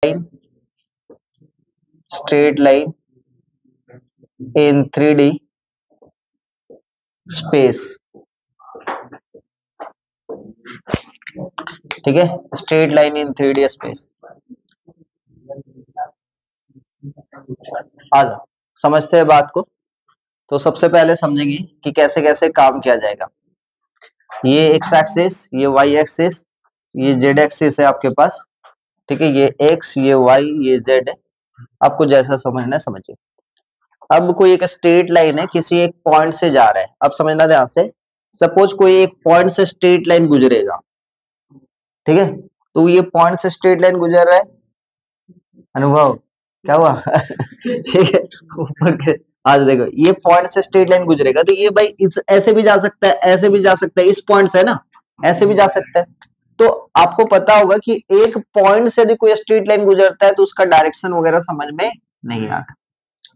line straight line in 3D space. ठीक है, straight line in 3D space. आ जाओ, समझते हैं बात को। तो सबसे पहले समझेंगे कि कैसे कैसे काम किया जाएगा। ये एक्स एक्सिस, ये वाई एक्सिस, ये जेड एक्सिस है आपके पास। ठीक है, ये एक्स, ये वाई, ये जेड है। आपको जैसा समझना है समझिए। अब कोई एक स्ट्रेट लाइन है, किसी एक पॉइंट से जा रहा है। अब समझना ध्यान से। सपोज कोई एक पॉइंट से स्ट्रेट लाइन गुजरेगा, ठीक है, तो ये पॉइंट से स्ट्रेट लाइन गुजर रहा है। अनुभव क्या हुआ? ठीक है, ऊपर के आज देखो, ये पॉइंट से स्ट्रेट लाइन गुजरेगा तो ये भाई ऐसे भी जा सकता है, ऐसे भी जा सकता है, इस पॉइंट से ना ऐसे भी जा सकता है। तो आपको पता होगा कि एक पॉइंट से यदि कोई स्ट्रेट लाइन गुजरता है तो उसका डायरेक्शन वगैरह समझ में नहीं आता।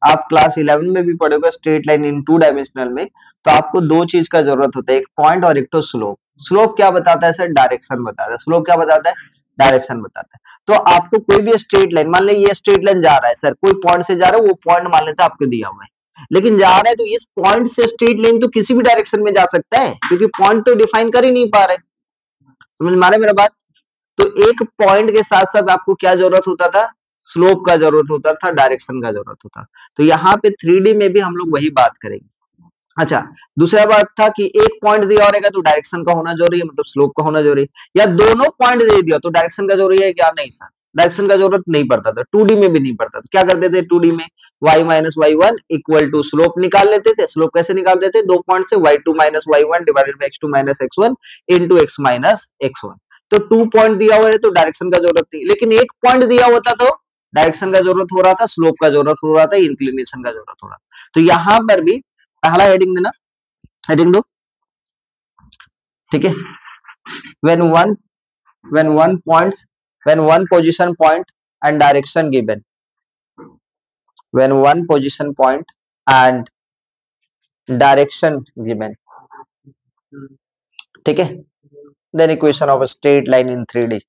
आप क्लास 11 में भी पढ़ोगे स्ट्रेट लाइन इन 2 डायमेंशनल में, तो आपको दो चीज का जरूरत होता है, एक पॉइंट और एक तो स्लोप। स्लोप क्या बताता है सर? डायरेक्शन बताता है। स्लोप क्या बताता है? डायरेक्शन बताता है। तो आपको कोई भी स्ट्रेट लाइन, मान लीजिए ये स्ट्रेट लाइन जा रहा है सर, कोई पॉइंट से जा रहा है, वो पॉइंट मान लेते हैं आपको दिया हुआ है, लेकिन जा रहा है तो इस पॉइंट से स्ट्रेट लाइन तो किसी भी डायरेक्शन में जा सकता है, क्योंकि पॉइंट तो डिफाइन कर ही नहीं पा रहे। समझ में आ रहा है मेरा बात? तो एक पॉइंट के साथ साथ आपको क्या जरूरत होता था? स्लोप का जरूरत होता था, डायरेक्शन का जरूरत होता। तो यहाँ पे 3D में भी हम लोग वही बात करेंगे। अच्छा, दूसरा बात था कि एक पॉइंट दिया रहेगा तो डायरेक्शन का होना जरूरी है, मतलब स्लोप का होना जरूरी है, या दोनों पॉइंट दे दिया तो डायरेक्शन का जरूरी है क्या? नहीं सर, डायरेक्शन का जरूरत नहीं पड़ता था। 2D में भी नहीं पड़ता था। क्या करते थे 2D में? y minus y one equal to slope निकाल लेते थे। स्लोप कैसे निकालते थे? दो पॉइंट से y2 minus y one divided by x2 minus x1 into x minus x1। तो 2 पॉइंट दिया हुआ है तो डायरेक्शन का जरूरत थी, लेकिन एक पॉइंट दिया होता तो डायरेक्शन का जरूरत हो रहा था, स्लोप का जरूरत हो रहा था, इंक्लिनेशन का जरूरत हो रहा था। तो यहां पर भी पहला हेडिंग देना, हेडिंग दो, ठीक है। when one position point and direction given, when one position point and direction given, ठीक है, then equation of a straight line in 3D,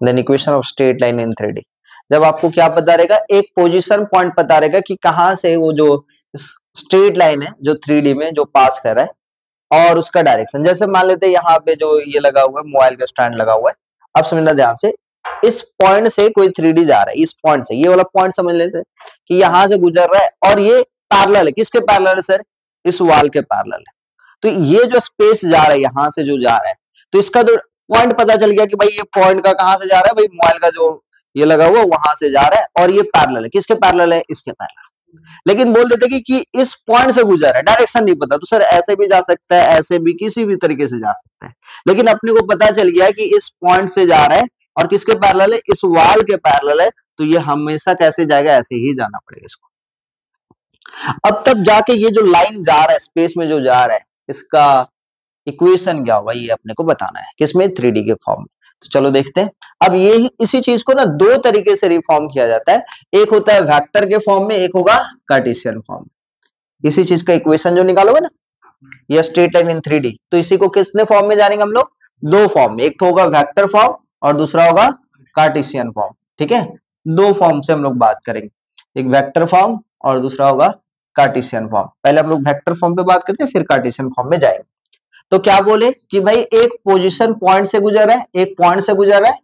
then equation of straight line in 3D। जब आपको क्या पता रहेगा? एक पोजीशन पॉइंट पता रहेगा कि कहां से वो जो स्ट्रेट लाइन है जो 3D में जो पास कर रहा है और उसका डायरेक्शन। जैसे मान लेते हैं यहाँ पे जो ये लगा हुआ है, मोबाइल का स्टैंड लगा हुआ है। अब समझना ध्यान से, इस पॉइंट से कोई 3D जा रहा है, इस पॉइंट से, ये वाला पॉइंट समझ लेते हैं कि यहां से गुजर रहा है और ये पैरेलल है। किसके पैरेलल है सर? इस वॉल के पैरेलल है। तो ये जो स्पेस जा रहा है, यहां से जो जा रहा है, तो इसका तो पॉइंट पता चल गया कि भाई ये पॉइंट का कहां से जा रहा है? भाई मोबाइल का जो ये लगा हुआ वहां से जा रहा है और ये पैरेलल है। किसके पैरेलल है? इसके पैरेलल। लेकिन बोल देते कि इस पॉइंट से गुजर है, डायरेक्शन नहीं पता, तो सर ऐसे भी जा सकता है, ऐसे भी, किसी भी तरीके से जा सकता है। लेकिन अपने को पता चल गया कि इस पॉइंट से जा रहा है और किसके पैरेलल है? इस वॉल के पैरेलल है। तो ये हमेशा कैसे जाएगा? ऐसे ही जाना पड़ेगा इसको। अब तब जाके ये जो लाइन जा रहा है, स्पेस में जो जा रहा है, इसका इक्वेशन क्या होगा ये अपने को बताना है। किसमें? 3D के फॉर्म में। तो चलो देखते हैं। अब ये इसी चीज को ना दो तरीके से रिफॉर्म किया जाता है। एक होता है वेक्टर के फॉर्म में, एक होगा कार्टेशियन फॉर्म में। इसी चीज का इक्वेशन जो निकालोगे ना, ये स्ट्रेट लाइन इन 3D, तो इसी को किसने फॉर्म में जानेंगे हम लोग? दो फॉर्म में। एक तो होगा वेक्टर फॉर्म और दूसरा होगा कार्टेशियन फॉर्म। ठीक है, दो फॉर्म से हम लोग बात करेंगे, एक वेक्टर फॉर्म और दूसरा होगा कार्टेशियन फॉर्म। पहले हम लोग वेक्टर फॉर्म पे बात करते हैं, फिर कार्टेशियन फॉर्म में जाएंगे। तो क्या बोले कि भाई एक पोजीशन पॉइंट से गुजर रहा है, एक पॉइंट से गुजर रहा है,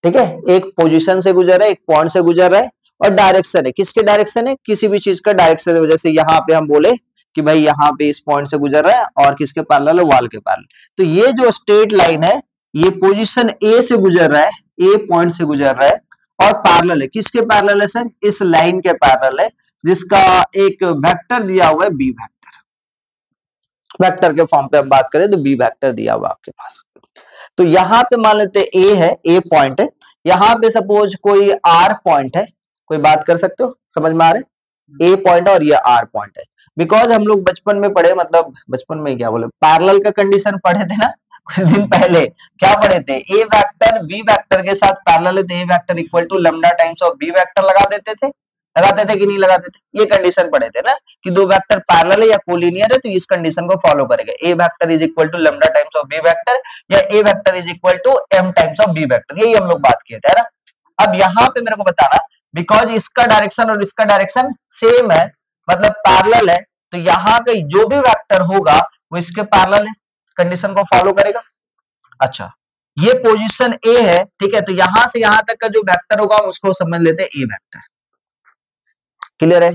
ठीक है, एक पोजीशन से गुजर रहा है, एक पॉइंट से गुजर रहा है, और डायरेक्शन है। किसके डायरेक्शन है? किसी भी चीज का डायरेक्शन है। जैसे यहाँ पे हम बोले कि भाई यहाँ पे इस पॉइंट से गुजर रहा है और किसके पैरेलल है? वॉल के पैरेलल। तो ये जो स्ट्रेट लाइन है, ये पोजीशन ए से गुजर रहा है, ए पॉइंट से गुजर रहा है और पैरेलल है। किसके पैरेलल है सर? इस लाइन के पैरेलल है, जिसका एक वेक्टर दिया हुआ है बी वेक्टर। वेक्टर के फॉर्म पे हम बात करें तो बी वेक्टर दिया हुआ आपके पास। तो यहां पे मान लेते ए है, ए पॉइंट है, यहां पे सपोज कोई आर पॉइंट है। कोई बात कर सकते हो? समझ में आ रहा है? ए पॉइंट और ये आर पॉइंट है। बिकॉज हम लोग बचपन में पढ़े, मतलब बचपन में क्या बोले, पैरेलल का कंडीशन पढ़े थे ना कुछ दिन पहले। क्या पढ़े थे? ए वेक्टर बी वेक्टर के साथ पैरेलल है तो a vector equal to lambda times of b vector लगा देते थे, लगाते थे कि नहीं लगाते थे? ये कंडीशन पढ़े थे ना कि दो वेक्टर पैरेलल है या कोलिनियर है तो इस कंडीशन को फॉलो करेगा। A vector is equal to lambda times of b vector या a vector is equal to m times of b vector, यही हम लोग बात किए थे, है ना। अब यहाँ पे मेरे को बताना, बिकॉज इसका डायरेक्शन और इसका डायरेक्शन सेम है, मतलब पैरेलल है, तो यहाँ का जो भी वेक्टर होगा वो इसके पैरेलल है, कंडीशन को फॉलो करेगा। अच्छा, ये पोजीशन ए है, ठीक है, तो यहां से यहां तक का जो वेक्टर होगा हम उसको समझ लेते हैं ए वेक्टर। क्लियर है?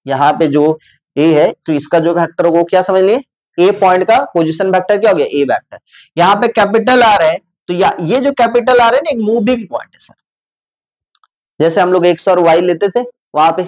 यहाँ पे जो ए है तो इसका जो वेक्टर होगा वो क्या समझ लिए, ए पॉइंट का पोजीशन वेक्टर क्या हो गया, ए वेक्टर। यहाँ पे कैपिटल आर है तो ये जो कैपिटल आर है ना एक मूविंग पॉइंट है सर, जैसे हम लोग एक्स और वाई लेते थे वहां पे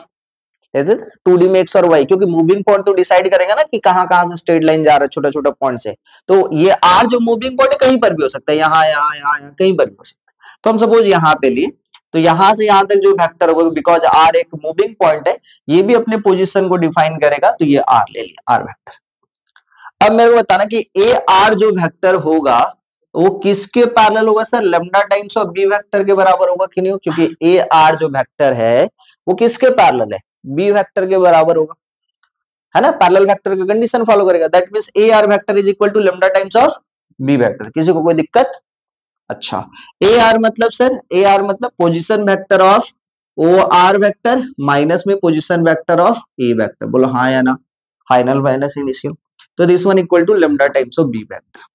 लेते थे 2D में एक्स और वाई, क्योंकि मूविंग पॉइंट तो डिसाइड करेगा ना कि कहां कहां से स्ट्रेट लाइन जा रहा है छोटा छोटा पॉइंट से, तो ये आर जो मूविंग पॉइंट है कहीं पर भी हो सकता है, यहाँ यहाँ यहाँ यहाँ कहीं पर भी हो सकता है। तो हम सपोज यहाँ पे लिए तो यहां से यहां तक जो वेक्टर होगा, बिकॉज आर एक मूविंग पॉइंट है, ये भी अपने पोजीशन को डिफाइन करेगा, तो ये आर ले लिया, आर वेक्टर। अब मेरे को बताना कि ए आर जो वेक्टर होगा वो किसके पैरेलल होगा sir, lambda times of b vector के बराबर होगा कि नहीं हो, क्योंकि ए आर जो वेक्टर है वो किसके पैरेलल है, बी वेक्टर के बराबर होगा, है ना, पैरेलल वेक्टर की कंडीशन फॉलो करेगा। That means a r vector is equal to lambda times of b vector. किसी को कोई दिक्कत? अच्छा, ए आर मतलब सर, ए आर मतलब position vector of o r vector minus में position vector of a vector. बोलो हाँ या ना, फाइनल माइनस इनिशियल, तो this one equal to lambda times of b vector.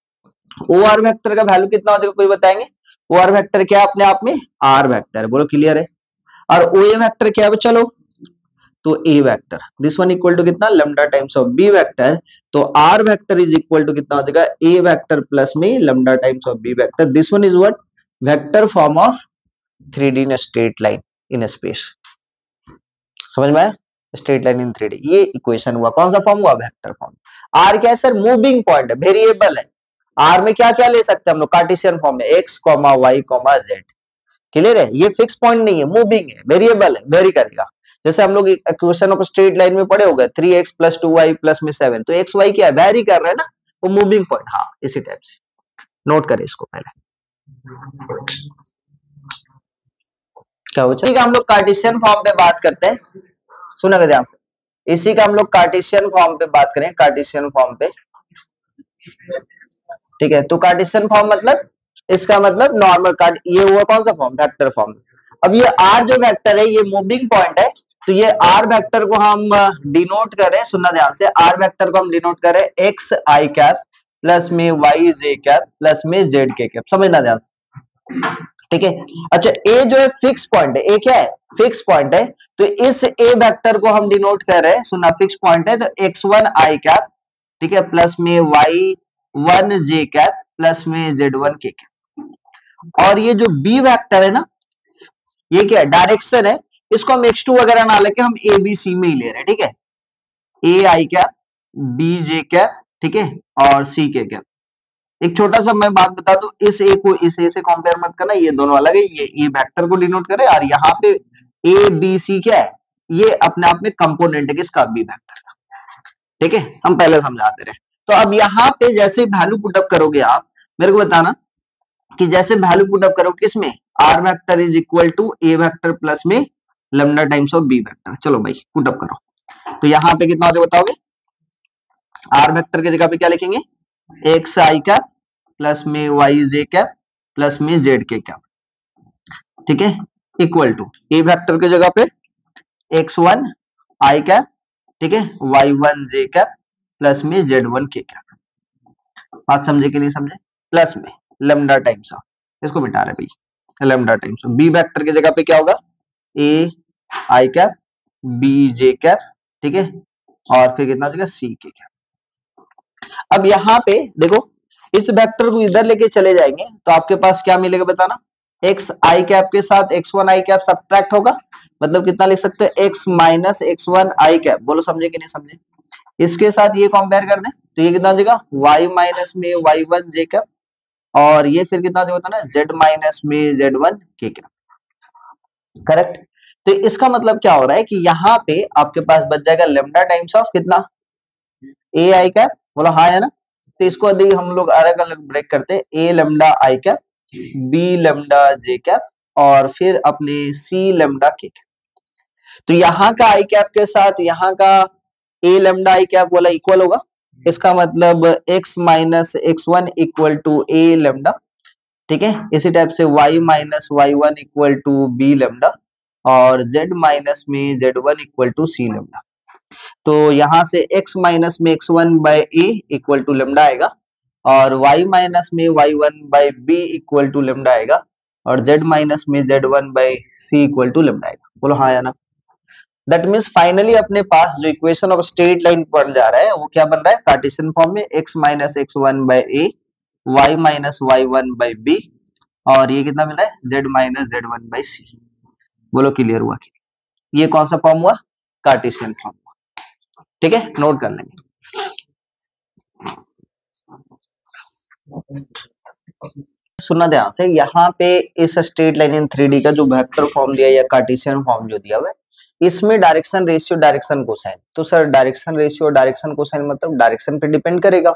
O r vector का value कितना हो जाएगा कोई बताएंगे? ओ आर वेक्टर क्या है अपने आप में, आर वेक्टर है, बोलो क्लियर है। और ओ ए वेक्टर क्या है, चलो तो a vector, this one equal to कितना, lambda times of b vector, तो r vector is equal to कितना हो जाएगा, ए वेक्टर प्लस में lambda times of b vector. This one is what, vector form of 3D in straight line in space. समझ में आया? Straight line in 3D, ये equation हुआ, कौन सा फॉर्म हुआ, वेक्टर फॉर्म। आर क्या है सर, मूविंग पॉइंट है, वेरिएबल है। आर में क्या क्या ले सकते हैं हम लोग, कार्टेशियन फॉर्म में x comma y comma z. Clear है? ये फिक्स पॉइंट नहीं है, मूविंग है, वेरिएबल है, वेरी करेगा। जैसे हम लोग इक्वेशन ऑफ स्ट्रेट लाइन में पढ़े हो गए 3x प्लस 2y प्लस में 7, तो एक्स वाई क्या है, वेरी कर रहा है ना, वो मूविंग पॉइंट। हाँ, इसी टाइप से नोट करें इसको पहले। क्या हो जाएगा, हम लोग कार्टेशियन फॉर्म पे बात करते हैं, सुनेगा ध्यान से, इसी का हम लोग कार्टेशियन फॉर्म पे बात करें, कार्टेशियन फॉर्म पे। ठीक है, तो कार्टेशियन फॉर्म मतलब इसका मतलब नॉर्मल कार्ट, ये हुआ कौन सा फॉर्म, वेक्टर फॉर्म। अब ये आर जो वेक्टर है ये मूविंग पॉइंट है, तो ये आर वेक्टर को हम डिनोट करें, सुनना ध्यान से, आर वेक्टर को हम डिनोट करें एक्स आई कैप प्लस में वाई जे कैप प्लस में जेड के कैप, समझना ध्यान से। ठीक है, अच्छा ए जो है फिक्स पॉइंट है, ए क्या है, फिक्स पॉइंट है, तो इस ए वेक्टर को हम डिनोट कर रहे हैं, सुना फिक्स पॉइंट है, तो x1 आई कैप, ठीक है, प्लस में y1 जे कैप प्लस में z1 के कैप। और ये जो बी वेक्टर है ना, ये क्या है, डायरेक्शन है, इसको हम x2 वगैरह ना लेके हम ए बी सी में ही ले रहे हैं। ठीक है, ए आई कैप, बी जे कैप, ठीक है, और सी के कैप। एक छोटा सा मैं बात बता दूं, इस ए को इस ए से कंपेयर मत करना, ये दोनों अलग है, ये ए वेक्टर को डिनोट करे, और यहाँ पे ए बी सी क्या है, ये अपने आप में कंपोनेंट है किसका, बी वेक्टर का। ठीक है, हम पहले समझाते रहे। तो अब यहाँ पे जैसे वैल्यू पुटअप करोगे आप, मेरे को बताना कि जैसे वैल्यू पुटअप करोगे किसमें, r vector is equal to a vector plus में lambda times of b vector. चलो भाई पुटअप करो, तो यहाँ पे कितना हो जाए बताओगे, आर वेक्टर की जगह पे क्या लिखेंगे, एक्स आई कैप प्लस में वाई जे कैप प्लस में जेड के कैप, ठीक है, इक्वल टू ए वेक्टर की जगह पे x1 आई कैप, ठीक है, y1 जे कैप प्लस में z1 के कैप। बात समझे कि नहीं समझे, प्लस में लैम्डा टाइम्स ऑफ, इसको मिटा रहे भाई, lambda times of b vector की जगह पे क्या होगा, a i cap b j cap, ठीक है, और फिर कितना हो जाएगा c के कैप। अब यहाँ पे देखो, इस वेक्टर को इधर लेके चले जाएंगे तो आपके पास क्या मिलेगा बताना, एक्स आई कैप के साथ x1 आई कैप सब्ट्रैक्ट होगा, मतलब कितना लिख सकते हैं, x माइनस x1 आई कैप। बोलो समझे कि नहीं समझे, इसके साथ ये कंपेयर कर दें तो ये कितना हो जाएगा, y माइनस में y1 जे कैप, और ये फिर कितना हो जाएगा ना, z माइनस में z1 के कैप। करेक्ट, तो इसका मतलब क्या हो रहा है कि यहाँ पे आपके पास बच जाएगा लैम्डा टाइम्स ऑफ कितना, ए आई कैप। बोलो हाँ है ना, तो इसको यदि हम लोग अलग अलग ब्रेक करते हैं, ए लैम्डा आई कैप, बी लैम्डा जे कैप, और फिर अपने सी लैम्डा के कैप। तो यहाँ का आई कैप के साथ यहाँ का ए लेमडा आई कैप वाला इक्वल होगा, इसका मतलब x minus x one equal to a lambda, ठीक है। इसी टाइप से y minus y one equal to b lambda और z माइनस में z1 equal to C lambda. तो यहाँ से x माइनस में x1 by a equal to lambda आएगा और y माइनस में y1 by b equal to lambda आएगा और z माइनस में z1 by c equal to lambda आएगा। बोलो हाँ या ना। दैट मीन्स फाइनली अपने पास जो इक्वेशन ऑफ स्ट्रेट लाइन बन जा रहा है वो क्या बन रहा है, कार्टेशियन फॉर्म में x minus x one by a, y minus y one by b और ये कितना मिला है, z minus z one by c. बोलो क्लियर हुआ कि ये कौन सा फॉर्म हुआ, कार्टेशियन फॉर्म हुआ, ठीक है। नोट कर लेंगे। सुनना ध्यान से, यहाँ पे इस स्ट्रेट लाइन इन 3D का जो वेक्टर फॉर्म दिया या कार्टेशियन फॉर्म जो दिया हुआ है, इसमें डायरेक्शन रेशियो डायरेक्शन कोसाइन, तो sir direction ratio direction cosine मतलब डायरेक्शन पे डिपेंड करेगा।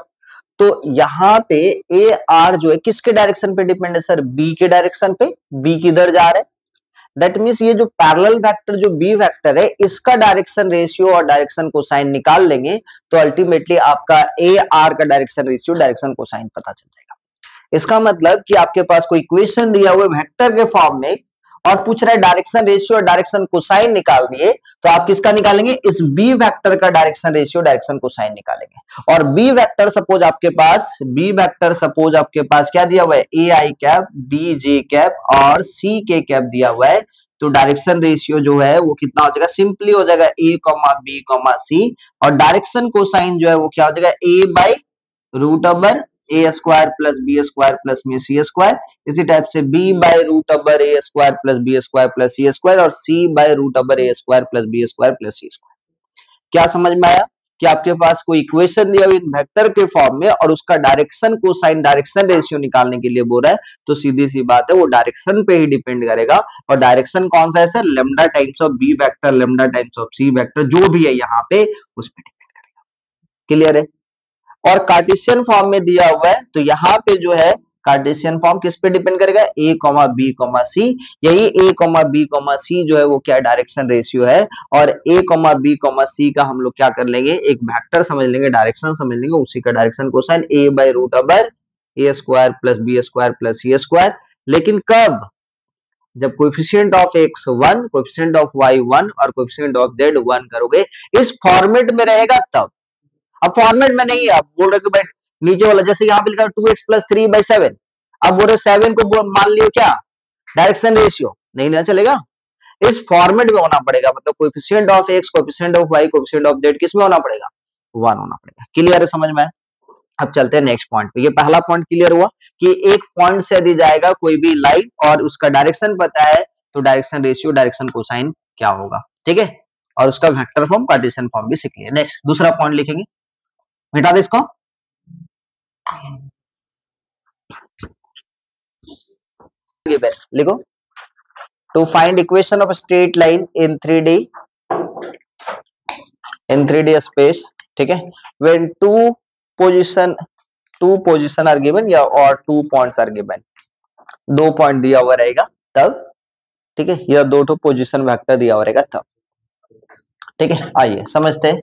तो यहाँ पे ए आर जो है किसके डायरेक्शन पे डिपेंड है सर, बी के डायरेक्शन पे, बी किधर जा रहा है। दैट मीन्स ये जो पैरेलल वेक्टर जो बी वेक्टर है इसका डायरेक्शन रेशियो और डायरेक्शन कोसाइन निकाल लेंगे तो अल्टीमेटली आपका ए आर का डायरेक्शन रेशियो डायरेक्शन कोसाइन पता चल जाएगा। इसका मतलब कि आपके पास कोई इक्वेशन दिया हुआ वेक्टर के फॉर्म में और पूछ रहा है डायरेक्शन रेशियो और डायरेक्शन कोसाइन निकालनी है, तो आप किसका निकालेंगे, इस बी वेक्टर का डायरेक्शन रेशियो डायरेक्शन कोसाइन निकालेंगे। और बी वेक्टर सपोज आपके पास क्या दिया हुआ है, ए आई कैप, बी जे कैप और सी के कैप दिया हुआ है, तो डायरेक्शन रेशियो जो है वो कितना हो जाएगा, सिंपली हो जाएगा a comma b comma c और डायरेक्शन कोसाइन जो है वो क्या हो जाएगा, a by root over a square plus B square प्लस में सी स्क्वायर। इसी टाइप से b by root over a square plus B square plus c square और c by root over a square plus B square plus c square. क्या समझ में आया कि आपके पास कोई इक्वेशन दिया हुआ वेक्टर के फॉर्म में और उसका डायरेक्शन कोसाइन डायरेक्शन रेशियो निकालने के लिए बोल रहा है, तो सीधी सी बात है वो डायरेक्शन पे ही डिपेंड करेगा। और डायरेक्शन कौन सा है sir, lambda times of b vector, lambda times of c vector, जो भी है यहाँ पे उस पर डिपेंड करेगा। क्लियर है। और कार्टेशियन फॉर्म में दिया हुआ है तो यहाँ पे जो है कार्टेशियन फॉर्म किस पे डिपेंड करेगा, ए कॉमा बी कॉमा सी। यही ए कॉमा बी कॉमा सी जो है वो क्या डायरेक्शन रेशियो है और ए कॉमा बी कॉमा सी का हम लोग क्या कर लेंगे, एक वेक्टर समझ लेंगे, डायरेक्शन समझ लेंगे, उसी का direction cosine a by root over a square plus B square plus c square. लेकिन कब, जब coefficient of x 1, coefficient of y 1 और कोएफिशिएंट ऑफ z 1 करोगे, इस फॉर्मेट में रहेगा तब। अब फॉर्मेट में नहीं है, आप बोल रहे हो भाई नीचे वाला जैसे यहाँ पे लिखा 2x प्लस 3/7, अब बोल रहे 7 को मान लियो क्या डायरेक्शन रेशियो, नहीं ना चलेगा, इस फॉर्मेट में होना पड़ेगा। मतलब coefficient of x, coefficient of y, coefficient of z किस में होना पड़ेगा, 1 होना पड़ेगा। क्लियर है, समझ में। अब चलते हैं नेक्स्ट पॉइंट पे। ये पहला पॉइंट क्लियर हुआ कि एक पॉइंट से दी जाएगा कोई भी लाइन और उसका डायरेक्शन पता है तो डायरेक्शन रेशियो डायरेक्शन कोसाइन क्या होगा, ठीक है। और उसका वेक्टर फॉर्म कार्टेशियन फॉर्म भी सीख लिया। नेक्स्ट दूसरा पॉइंट लिखेंगे, मिटा दे इसको, लिखो to find equation of straight line in 3D space, ठीक है, when two position are given या और 2 पॉइंट्स आर गिवन, 2 पॉइंट दिया हुआ रहेगा तब, ठीक है, या 2 पोजीशन वेक्टर दिया हुआ रहेगा तब, ठीक है। आइए समझते हैं।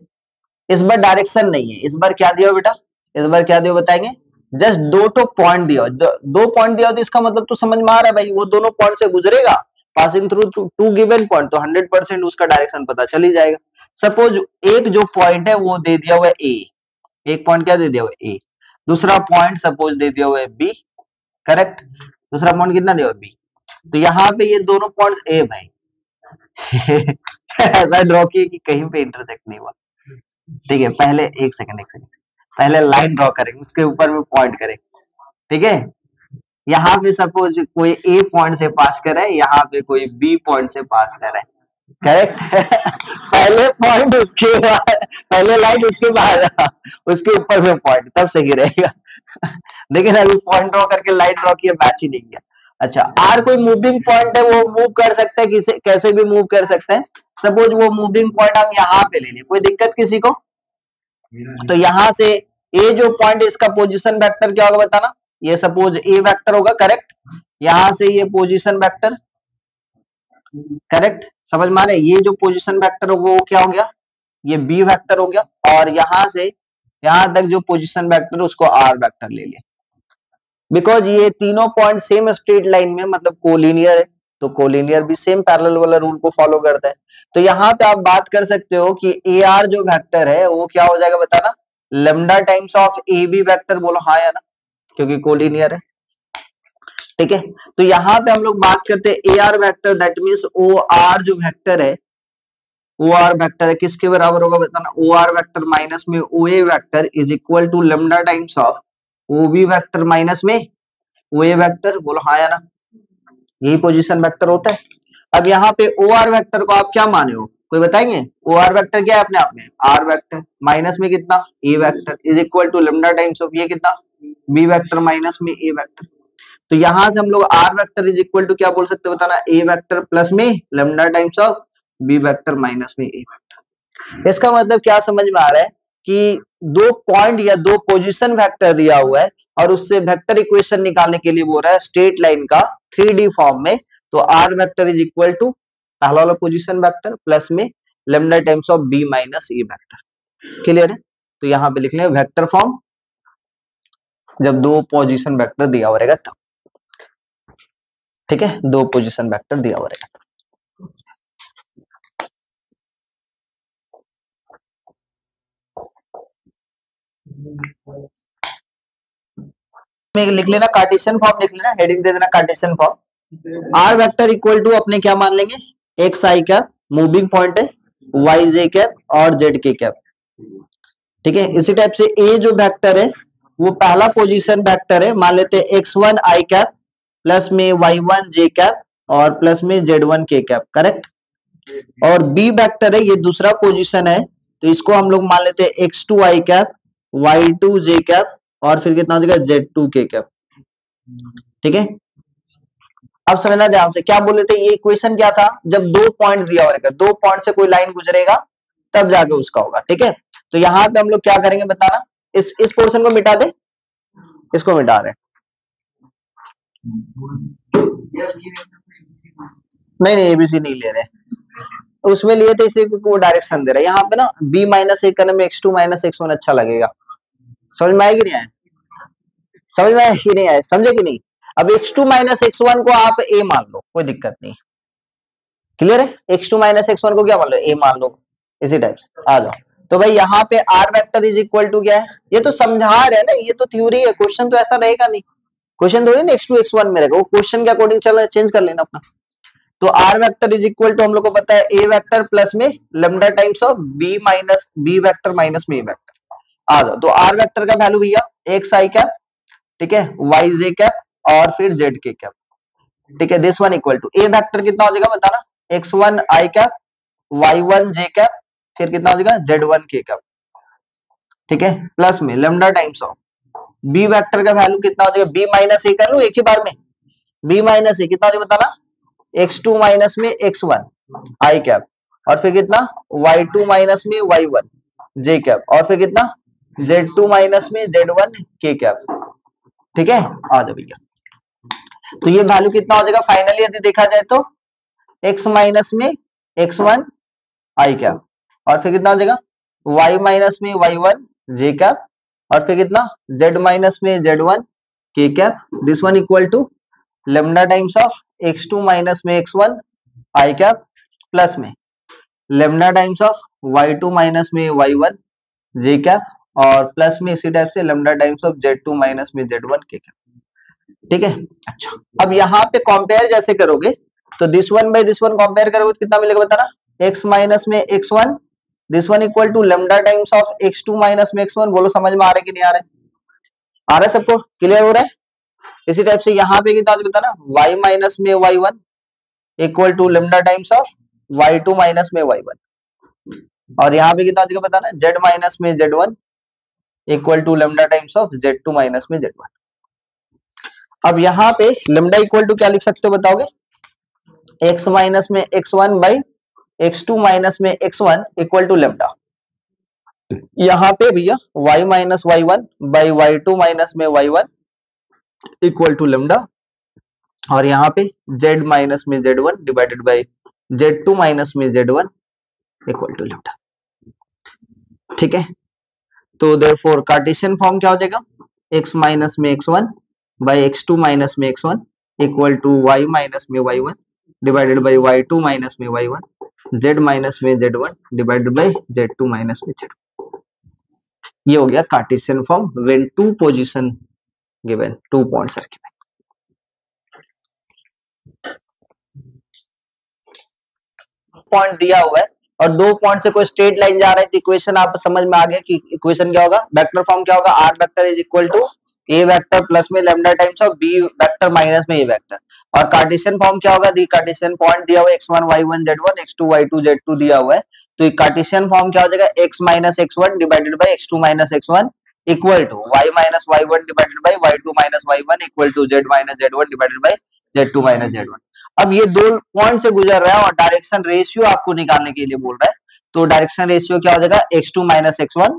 इस बार डायरेक्शन नहीं है, इस बार क्या दिया बेटा, इस बार क्या दिया बताएंगे, जस्ट 2 पॉइंट दिया, 2 पॉइंट दिया तो इसका मतलब तो समझ में आ रहा है भाई, वो दोनों पॉइंट से गुजरेगा पासिंग थ्रू 2 गिवन पॉइंट, तो 100% उसका डायरेक्शन पता चल ही जाएगा। सपोज एक जो पॉइंट है वो दे दिया हुआ है ए, एक पॉइंट क्या दे दिया हुआ है ए, दूसरा पॉइंट सपोज दे दिया हुआ है बी, करेक्ट, दूसरा पॉइंट कितना दिया हुआ है बी, तो यहाँ पे ये दोनों पॉइंट्स ए भाई ऐसा ड्रॉ किए कि कहीं पे इंटरसेक्ट नहीं हुआ, ठीक है। पहले एक सेकंड पहले लाइन ड्रॉ करेंगे, उसके ऊपर में पॉइंट करें, ठीक है। यहाँ पे सपोज कोई ए पॉइंट से पास कर रहा है, यहाँ पे कोई बी पॉइंट से पास कर रहा है, करेक्ट पहले पॉइंट उसके बाद, पहले लाइन उसके बाद उसके ऊपर में पॉइंट, तब सही रहेगा लेकिन अभी पॉइंट ड्रॉ करके लाइन ड्रॉ किया, मैच ही नहीं किया। अच्छा, आर कोई मूविंग पॉइंट है, वो मूव कर सकता है, किसे कैसे भी मूव कर सकते हैं। सपोज वो मूविंग पॉइंट हम यहाँ पे ले लें, कोई दिक्कत किसी को, तो यहाँ से ए जो पॉइंट, इसका पोजीशन वेक्टर क्या होगा बताना, ये सपोज ए वेक्टर होगा, करेक्ट। यहाँ से ये पोजीशन वेक्टर, करेक्ट, समझ में आ रहा है? ये जो पोजीशन वेक्टर होगा वो क्या हो गया, ये बी वेक्टर हो गया, और यहां से यहां तक जो पोजीशन वेक्टर उसको आर वेक्टर ले लिया, बिकॉज ये तीनों पॉइंट सेम स्ट्रेट लाइन में मतलब कोलिनियर है, तो कोलिनियर भी सेम पैरेलल वाला रूल को फॉलो करता है। तो यहाँ पे आप बात कर सकते हो कि ए आर जो वेक्टर है वो क्या हो जाएगा बताना, lambda times of a b vector, बोलो हाँ या ना, क्योंकि कोलिनियर है। ठीक है, तो यहाँ पे हम लोग बात करते हैं a r vector, that means o r जो वेक्टर है, ओ आर वेक्टर है किसके बराबर होगा बताना, ओ आर वेक्टर माइनस में o a vector is equal to lambda times of o b vector minus में ओ ए वेक्टर, बोलो हाँ या ना, यही पोजीशन वेक्टर होता है। अब यहाँ पे ओ आर वेक्टर को आप क्या माने हो, कोई बताएंगे? ओ आर वेक्टर क्या है अपने आप में, आर वेक्टर माइनस में कितना, a vector is equal to lambda times of ये कितना, बी वेक्टर माइनस में ए वेक्टर। तो यहां से हम लोग r vector is equal to क्या बोल सकते हैं बताना, ए वेक्टर प्लस में lambda times of b vector minus में ए वेक्टर। इसका मतलब क्या समझ में आ रहा है कि दो पॉइंट या दो पोजीशन वेक्टर दिया हुआ है और उससे वेक्टर इक्वेशन निकालने के लिए बोल रहा है स्ट्रेट लाइन का 3D फॉर्म में, तो r vector is equal to पहला वाला पोजीशन वेक्टर प्लस में lambda times of b minus a vector. Clear है? तो यहां पे लिख लें वेक्टर फॉर्म जब दो पोजीशन वेक्टर दिया हुआ रहेगा तब। ठीक है, दो पोजीशन वेक्टर दिया हुआ रहेगा। में लिख लेना कार्टेशियन फॉर्म, लिख लेना हेडिंग दे देना Cartesian form. R vector equal to अपने क्या मान लेंगे, x i cap moving point है, वाई जे कैप और जेड के कैप। ठीक है, इसी टाइप से ए जो वेक्टर है वो पहला पोजीशन वेक्टर है, मान लेते हैं x one i cap plus में वाई वन जे कैप और प्लस में z one k cap, correct. और बी वेक्टर है, ये दूसरा पोजीशन है, तो इसको हम लोग मान लेते हैं x two i cap y two j cap और फिर कितना हो जाएगा जेड टू के कैप। ठीक है, अब समझना ध्यान से, क्या बोले थे, ये इक्वेशन क्या था, जब दो पॉइंट दिया होगा, दो पॉइंट से कोई लाइन गुजरेगा तब जाके उसका होगा। ठीक है, तो यहाँ पे हम लोग क्या करेंगे बताना, इस पोर्शन को मिटा दे, इसको मिटा रहे, नहीं नहीं एबीसी नहीं ले रहे, उसमें लिए थे इसलिए क्योंकि वो डायरेक्शन दे रहा है। यहाँ पे ना बी माइनस ए करने में x two minus x one अच्छा लगेगा। समझ में आएगी नहीं आया, समझ में आया कि नहीं आया, समझे कि नहीं? अब x two minus x one को आप ए मान लो, कोई दिक्कत नहीं। क्लियर है, x two minus x one को क्या मान लो, ए मान लो। इसी टाइप से आ जाओ, तो भाई यहाँ पे r vector is equal to क्या है, ये तो समझा रहे हैं ना, ये तो थ्योरी है, क्वेश्चन तो ऐसा रहेगा नहीं, क्वेश्चन थोड़ी ना एक्स टू एक्स वन में रहेगा, वो क्वेश्चन के अकॉर्डिंग चल चेंज कर लेना अपना। तो r vector is equal to हम लोग को पता है ए वेक्टर प्लस में lambda times of b minus b vector minus में ए वेक्टर। आ जाओ, तो आर वेक्टर का वैल्यू भैया एक्स आई कैप, ठीक है, वाई जे कैप और फिर जेड के कैप। ठीक है, this one equal to a vector कितना हो जाएगा बताना, x one i cap y one j cap फिर कितना हो जाएगा जेड वन के कैप। ठीक है, प्लस में lambda times of b vector का वैल्यू कितना हो जाएगा, बी माइनस ए कर लो एक ही बार में, बी माइनस ए कितना हो जाएगा बताना, एक्स टू माइनस में एक्स वन आई कैप और फिर कितना वाई टू माइनस में वाई वन जे कैप और फिर कितना जेड टू माइनस में जेड वन के कैप। ठीक है, आ जाओ भैया, तो ये वैल्यू कितना हो जाएगा फाइनली यदि देखा जाए तो x माइनस में एक्स वन आई कैप और फिर कितना हो जाएगा y माइनस में वाई वन जे कैप और फिर कितना z माइनस में z one k cap. This one equal to lambda times of x two minus में x one i cap plus में lambda times of y two minus में y one j cap और plus में इसी type से lambda times of z two minus में z one k cap. ठीक है, अच्छा अब यहाँ पे कंपेयर जैसे करोगे तो this one by this one compare करोगे तो कितना मिलेगा बताना, x माइनस में x one this one equal to lambda times of x two minus में एक्स वन। बोलो समझ में आ रहा है कि नहीं आ रहा है, आ रहा है सबको, क्लियर हो रहा है? इसी टाइप से यहाँ पे कितना बताना, y माइनस में y one equal to lambda times of y two minus में वाई वन और यहाँ पे कितना बताना z माइनस में z one equal to lambda times of z two minus में जेड वन। अब यहाँ पे लेमडा इक्वल टू क्या लिख सकते हो बताओगे, x माइनस में x one by x two minus में x one equal to lambda. यहाँ पे भैया y minus y one by y two minus में y one equal to lambda और यहाँ पे z माइनस में z one divided by Z2 minus में Z1 इक्वल टू लैम्डा। ठीक है, तो देयरफॉर कार्टेशियन फॉर्म क्या हो जाएगा, x माइनस में x1 बाई x2 माइनस में x1 equal to y minus में y1 divided by y2 minus में y1 z माइनस में z1 divided by z2 minus में z1। ये हो गया Cartesian form when two position given, 2 points are given. Point दिया हुआ है और 2 पॉइंट से कोई स्ट्रेट लाइन जा रहा है, तो इक्वेशन आप समझ में आ गया कि इक्वेशन क्या होगा, वेक्टर फॉर्म क्या होगा, r vector is equal to a vector plus में lambda times of b vector minus में a वेक्टर। और कार्टेशियन फॉर्म क्या होगा, दी कार्टेशियन पॉइंट दिया हुआ है x1 y1 z1 x2 y2 z2 दिया हुआ है, तो कार्टेशियन फॉर्म क्या हो जाएगा, x minus x1 divided by x2 minus x1 equal to y minus y1 divided by y2 minus y1 equal to z minus z1 divided by z2 minus z1। अब ये 2 point से गुजर रहा है और डायरेक्शन रेशियो आपको निकालने के लिए बोल रहा है, तो डायरेक्शन रेशियो क्या हो जाएगा, x2 minus x1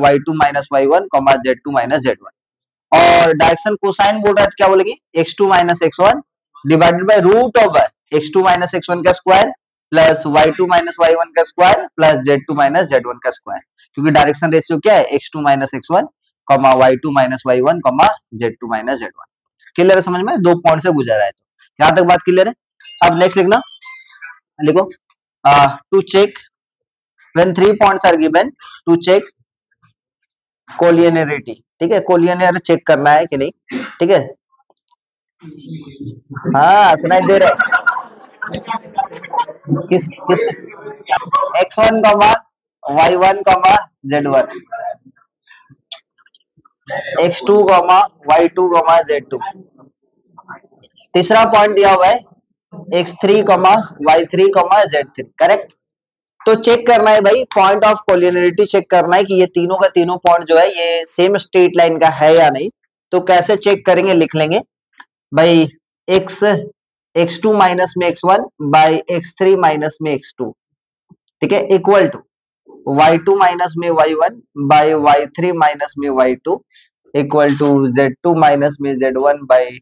y2 minus y1 z2 minus z1। और डायरेक्शन कोसाइन बोल रहा है तो क्या बोलेंगे, x2 minus x1 divided by root over x2 minus x1 का square plus y2 minus y1 का square plus z2 minus z1 का स्क्वायर, क्योंकि डायरेक्शन रेशियो क्या है, x2 minus x1 y2 minus y1 z2 minus z1। Clear है समझ में, 2 point से गुजर रहा है, तो यहां तक बात क्लियर है। अब नेक्स्ट लिखना, लिखो to check when 3 points are given to check collinearity. ठीक है, कोलिनियर चेक करना है कि नहीं, ठीक है, हाँ सुनाई दे रहा है, किस किस x1 y1 z1 x2 y2 z2। तीसरा पॉइंट दिया हुआ है x3 y3 z3, करेक्ट। तो चेक करना है भाई, पॉइंट ऑफ कोलिनियरिटी चेक करना है कि ये तीनों का तीनों पॉइंट जो है ये सेम स्ट्रेट लाइन का है या नहीं। तो कैसे चेक करेंगे, लिख लेंगे भाई x2 माइनस में x1 बाई x3 माइनस में x2, ठीक है, इक्वल टू y2 माइनस में y1 बाई y3 माइनस में y2 equal to z2 minus में z1 बाई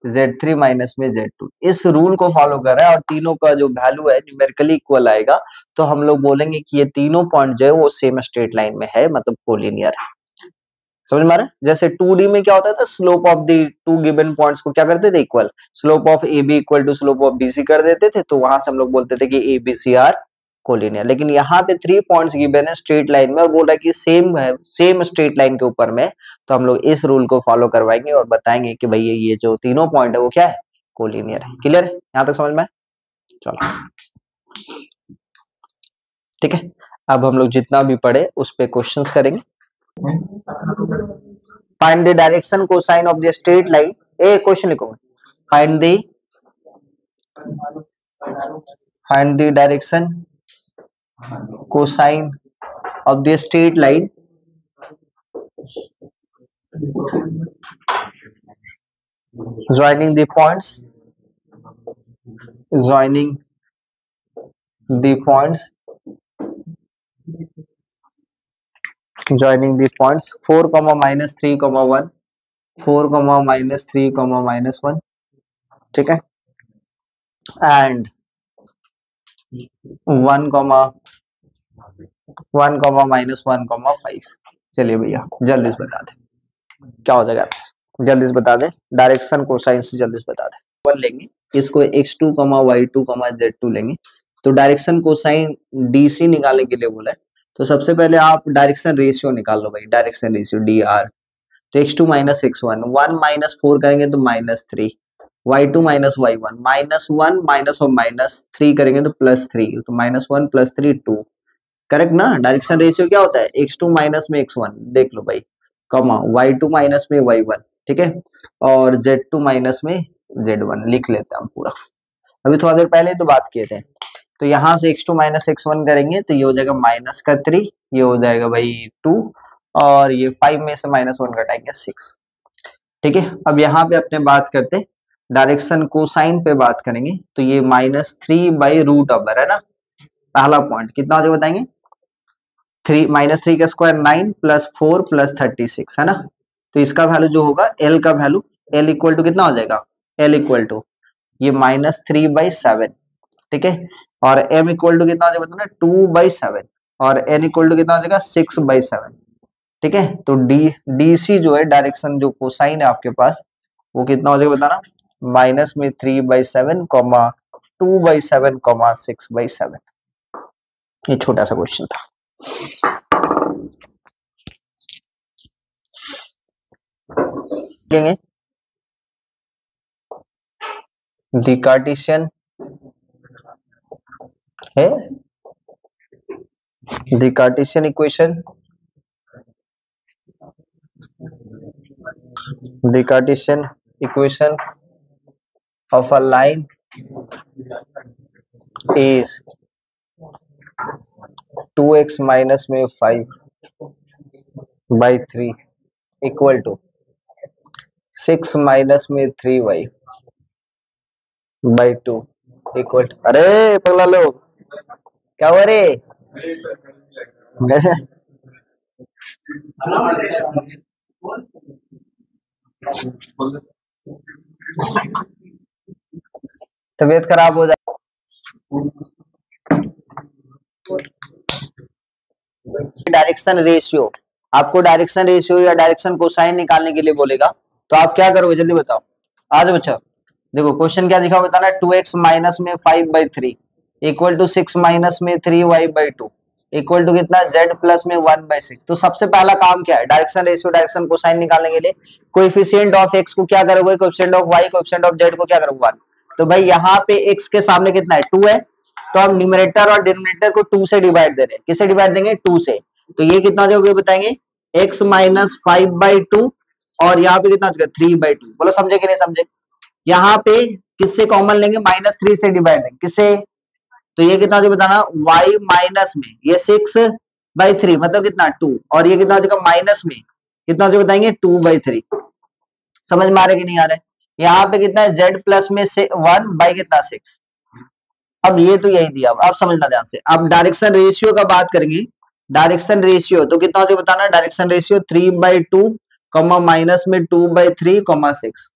z3 माइनस में z2। इस रूल को फॉलो कर रहा है और तीनों का जो वैल्यू है न्यूमेरिकली इक्वल आएगा, तो हम लोग बोलेंगे कि ये तीनों पॉइंट जो है वो सेम स्ट्रेट लाइन में है, मतलब कोलिनियर है। समझ में आ रहा है, जैसे 2D में क्या होता था, slope of the two given points को क्या करते थे, equal, slope of AB equal to slope of BC कर देते थे, तो वहां से हम लोग बोलते थे कि ABC आर कोलिनियर। लेकिन यहाँ पे 3 पॉइंट्स गिवन है स्ट्रेट लाइन में और बोल रहा है कि सेम है, सेम स्ट्रेट लाइन के ऊपर में, तो हम लोग इस रूल को फॉलो करवाएंगे और बताएंगे कि भाई ये जो तीनों पॉइंट है वो क्या है, कोलिनियर है। क्लियर है, यहां तक समझ में, चलो ठीक है। अब हम लोग जितना भी पढ़े उस पे क्वेश्चंस करेंगे। Find the direction cosine of the straight line, a question लिखो, find the direction cosine of the straight line joining the points 4 minus 3 1 4 minus 3 minus 1, ठीक है, and 1 minus 1 5। चलिए भैया जल्दी से बता दे क्या हो जाएगा, जल्दी से बता दे, डायरेक्शन कोसाइन से जल्दी से बता दे। वन लेंगे इसको x2 y2 z2 लेंगे, तो डायरेक्शन कोसाइन DC निकालने के लिए बोला है, तो सबसे पहले आप डायरेक्शन रेशियो निकाल लो भाई, डायरेक्शन रेशियो dr। तो x2 माइनस x1 1 माइनस 4 करेंगे तो -3, y2 माइनस y1 -1 माइनस और -3 करेंगे तो +3, तो -1 +3 2, करेक्ट ना। डायरेक्शन रेशियो क्या होता है, x2 माइनस में x1 देख लो भाई, कमा y2 माइनस में y1, ठीक है, और z2 माइनस में z1 लिख लेते हैं हम पूरा, अभी थोड़ा देर पहले तो बात किए थे। तो यहाँ से x2 माइनस x1 करेंगे तो ये हो जाएगा -3, ये हो जाएगा भाई 2, और ये 5 में से -1 घटाएंगे 6, ठीक है। अब यहाँ पे अपने बात करते डायरेक्शन कोसाइन पे बात करेंगे, तो ये -3 बाई रूट ओवर है ना, पहला पॉइंट कितना हो जाएगा बताएंगे, 3 -3 का स्क्वायर 9 प्लस 4 प्लस 36 है ना, तो इसका वैल्यू जो होगा L का वैल्यू, L इक्वल टू कितना हो जाएगा, L इक्वल टू ये -3/7, ठीक है। और m इक्वल टू कितना हो जाएगा बताना 2/7 और n इक्वल टू कितना हो जाएगा 6/7। ठीक है, तो DC जो है डायरेक्शन जो कोसाइन है आपके पास वो कितना हो जाएगा बताना माइनस में 3/7 कॉमा 2/7 कॉमा 6/7। ये छोटा सा क्वेश्चन था। द कार्टेशियन है the Cartesian equation of a line is 2x minus में 5/3 इक्वल टू 6 माइनस में 3y/2 इक्वल टू, अरे पगला लोग क्या हुआ रे? तबीयत खराब हो जाए। डायरेक्शन रेशियो, आपको डायरेक्शन रेशियो या डायरेक्शन कोसाइन निकालने के लिए बोलेगा तो आप क्या करोगे जल्दी बताओ। आज बच्चों देखो क्वेश्चन क्या दिखा बताना 2x माइनस में 5/3 इक्वल टू 6 माइनस में 3y/2 इक्वल टू कितना z प्लस में 1/6। तो सबसे पहला काम क्या है डायरेक्शन रेशियो डायरेक्शन कोसाइन निकालने के लिए कोएफिशिएंट ऑफ x को क्या करोगे coefficient of y coefficient of z को क्या करोगे 1। तो भाई यहाँ पे x के सामने कितना है 2 है तो हम न्यूमरेटर और डिनोमिनेटर को 2 से डिवाइड दे रहे हैं। किससे डिवाइड देंगे 2 से। तो ये कितना हो जाएगा बताएंगे x माइनस 5/2 और यहाँ पे कितना हो जाएगा 3/2। बोलो समझे कि नहीं समझे। यहाँ पे किससे कॉमन लेंगे -3 से डिवाइड देंगे किससे। तो ये कितना हो जाएगा बताना y माइनस में ये 6/3 मतलब कितना 2 और ये कितना हो जाएगा माइनस में कितना हो जाएगा बताएंगे 2/3। समझ में आ रहा है कि नहीं आ रहा है। यहाँ पे कितना है z प्लस में से 1 बाई कितना 6। अब ये तो यही दिया अब समझना ध्यान से। अब डायरेक्शन रेशियो का बात करेंगे डायरेक्शन रेशियो तो कितना हो जाएगा बताना डायरेक्शन रेशियो 3/2 कॉमा माइनस में 2/3 कॉमा 6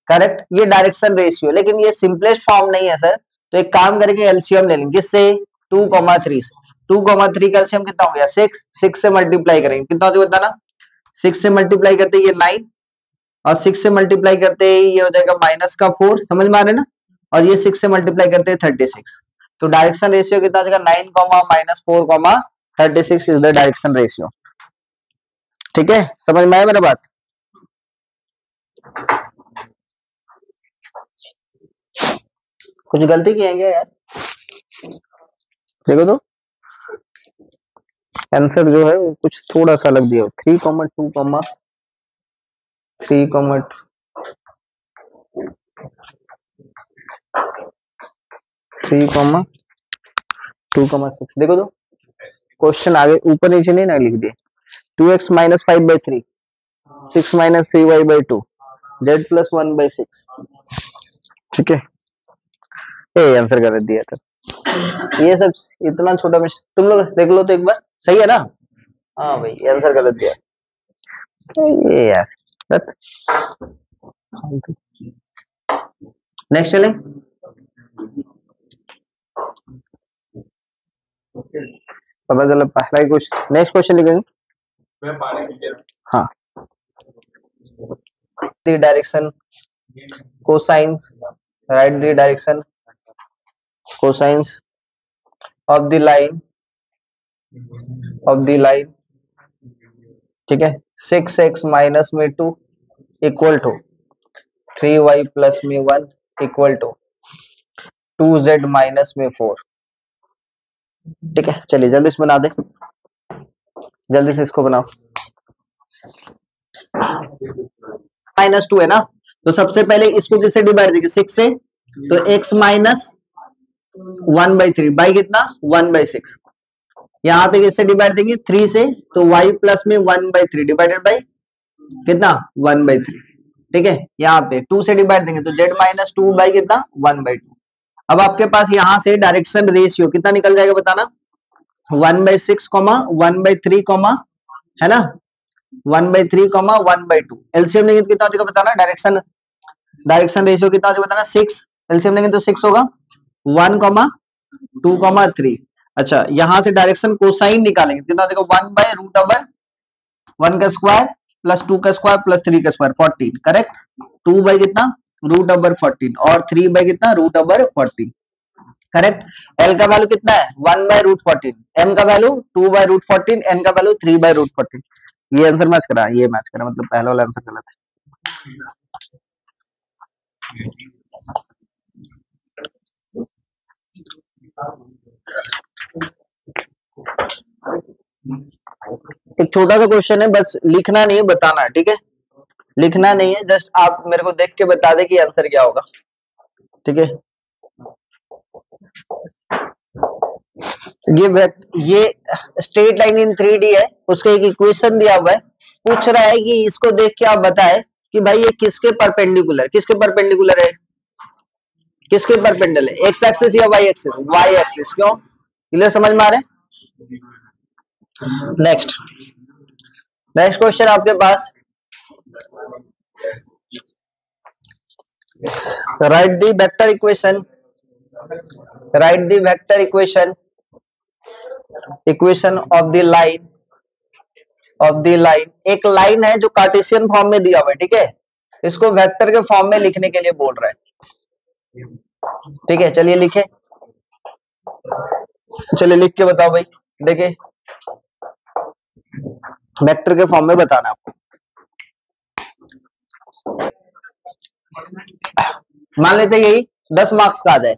करेक्ट। ये डायरेक्शन रेशियो लेकिन ये सिंपलेस्ट फॉर्म नहीं है सर। तो एक काम करेंगे एलसीएम ले लेंगे किससे 2,3 से। 2,3 का एलसीएम कितना हो गया 6 से मल्टीप्लाई करेंगे कितना हो जाएगा बताना 6 से मल्टीप्लाई करते ये 9 और 6 से मल्टीप्लाई करते ये हो जाएगा -4 समझ में आ रहा है ना और ये 6 से मल्टीप्लाई करते हैं 36। तो डायरेक्शन रेशियो कितना हो जाएगा 9, -4, 36 इज द डायरेक्शन रेशियो। ठीक है समझ में आया मेरा बात। कुछ गलती की है क्या यार देखो तो आंसर जो है वो कुछ थोड़ा सा अलग दिया 3,2, 3,2,6 देखो तो क्वेश्चन आगे ऊपर नीचे नहीं ना लिख दिए 2x minus 5/3 6 minus 3y/2 z plus 1/6। ठीक है ये आंसर गलत दिया था। ये सब इतना छोटा मिस्टेक तुम लोग देख लो तो एक बार सही है ना। हाँ भाई ये आंसर गलत दिया ये यार। नेक्स्ट चले पता चला पहला ही कुछ नेक्स्ट क्वेश्चन लिखेंगे। हाँ the direction cosines right the direction cosines of the line ठीक है 6x माइनस में 2 इक्वल टू 3y प्लस में 1 इक्वल टू 2z माइनस में 4। ठीक है चलिए जल्दी से बना दे जल्दी से इसको बनाओ। -2 है ना तो सबसे पहले इसको किससे डिवाइड देंगे 6 से तो x माइनस 1/3 बाई कितना 1/6। यहाँ पे किससे डिवाइड देंगे 3 से तो y प्लस में 1/3 डिवाइडेड बाई कितना 1/3। ठीक है यहाँ पे 2 से डिवाइड देंगे तो z माइनस 2 बाई कितना 1/2। अब आपके पास यहाँ से डायरेक्शन रेशियो कितना निकल जाएगा बताना 1/6 1/3 है ना 1/3 1/2। एलसीएम लेंगे कितना हो जाएगा बताना डायरेक्शन रेशियो कितना हो जाएगा बताना 6 एलसीएम लेंगे तो 6 होगा 1,2,3। अच्छा, यहां से डायरेक्शन कोसाइन निकालेंगे, कितना देखो 1/√1 का स्क्वायर प्लस 2 का स्क्वायर प्लस 3 का स्क्वायर 14, करेक्ट। 2 बाई कितना √14 और 3 बाई कितना √14, करेक्ट। एल का वैल्यू कितना है 1/√14, एम का वैल्यू 2/√14, एन का वैल्यू 3/√14। ये आंसर मैच करा, ये मैच करा, मतलब पहला वाला आंसर गलत है। एक छोटा सा क्वेश्चन है, बस लिखना नहीं है, बताना है, ठीक है। लिखना नहीं है, जस्ट आप मेरे को देख के बता दे कि आंसर क्या होगा, ठीक है। ये स्ट्रेट लाइन इन 3D है, उसका एक इक्वेशन दिया हुआ है, पूछ रहा है कि इसको देख के आप बताएं कि भाई ये किसके परपेंडिकुलर, किसके परपेंडिकुलर है, किसके परपेंडिकुलर है, एक्स एक्सिस या वाई एक्सिस, वाई एक्सिस। क्यों, क्लियर, समझ में आ रहा है। नेक्स्ट क्वेश्चन आपके पास, write the vector equation, write the vector equation of the line, एक लाइन है जो कार्टेशियन फॉर्म में दिया हुआ है, ठीक है, इसको वेक्टर के फॉर्म में लिखने के लिए बोल रहा है, ठीक है। चलिए लिखे, चलिए लिख के बताओ भाई, देखिए वेक्टर के फॉर्म में बताना आपको। मान लेते यही 10 मार्क्स का आ जाए,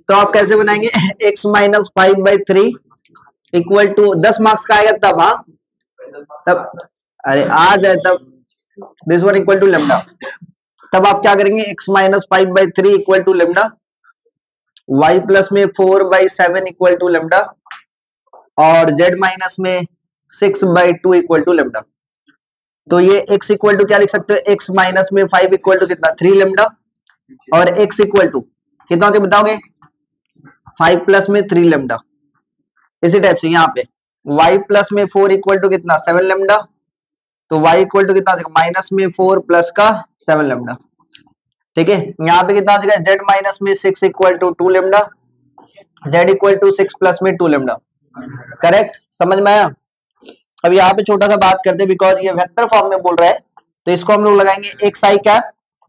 तो आप कैसे बनाएंगे, x minus 5/3 equal to 10 marks का आएगा तब, हाँ तब, अरे आ जाए तब, this one equal to lambda, तब आप क्या करेंगे, x minus 5/3 equal to lambda, y plus में 4/7 इक्वल टू लेमडा, और z माइनस में 6/2 इक्वल टू लेमडा। तो ये x इक्वल टू क्या लिख सकते हो, x माइनस में 5 इक्वल टू कितना 3 लेमडा, और x इक्वल टू कितना होते बताओगे 5 प्लस में 3 लेमडा। इसी टाइप से यहाँ पे y प्लस में 4 इक्वल टू कितना 7 लेमडा, तो y इक्वल टू कितना माइनस में 4 प्लस का 7 लेमडा, ठीक है। यहाँ पे कितना हो जाएगा z माइनस में 6 equal to 2 lambda, z equal to 6 plus में 2 लेमडा, करेक्ट, समझ में आया। अब यहाँ पे छोटा सा बात करते हैं, बिकॉज ये वेक्टर फॉर्म में बोल रहा है, तो इसको हम लोग लगाएंगे एक्स आई कैप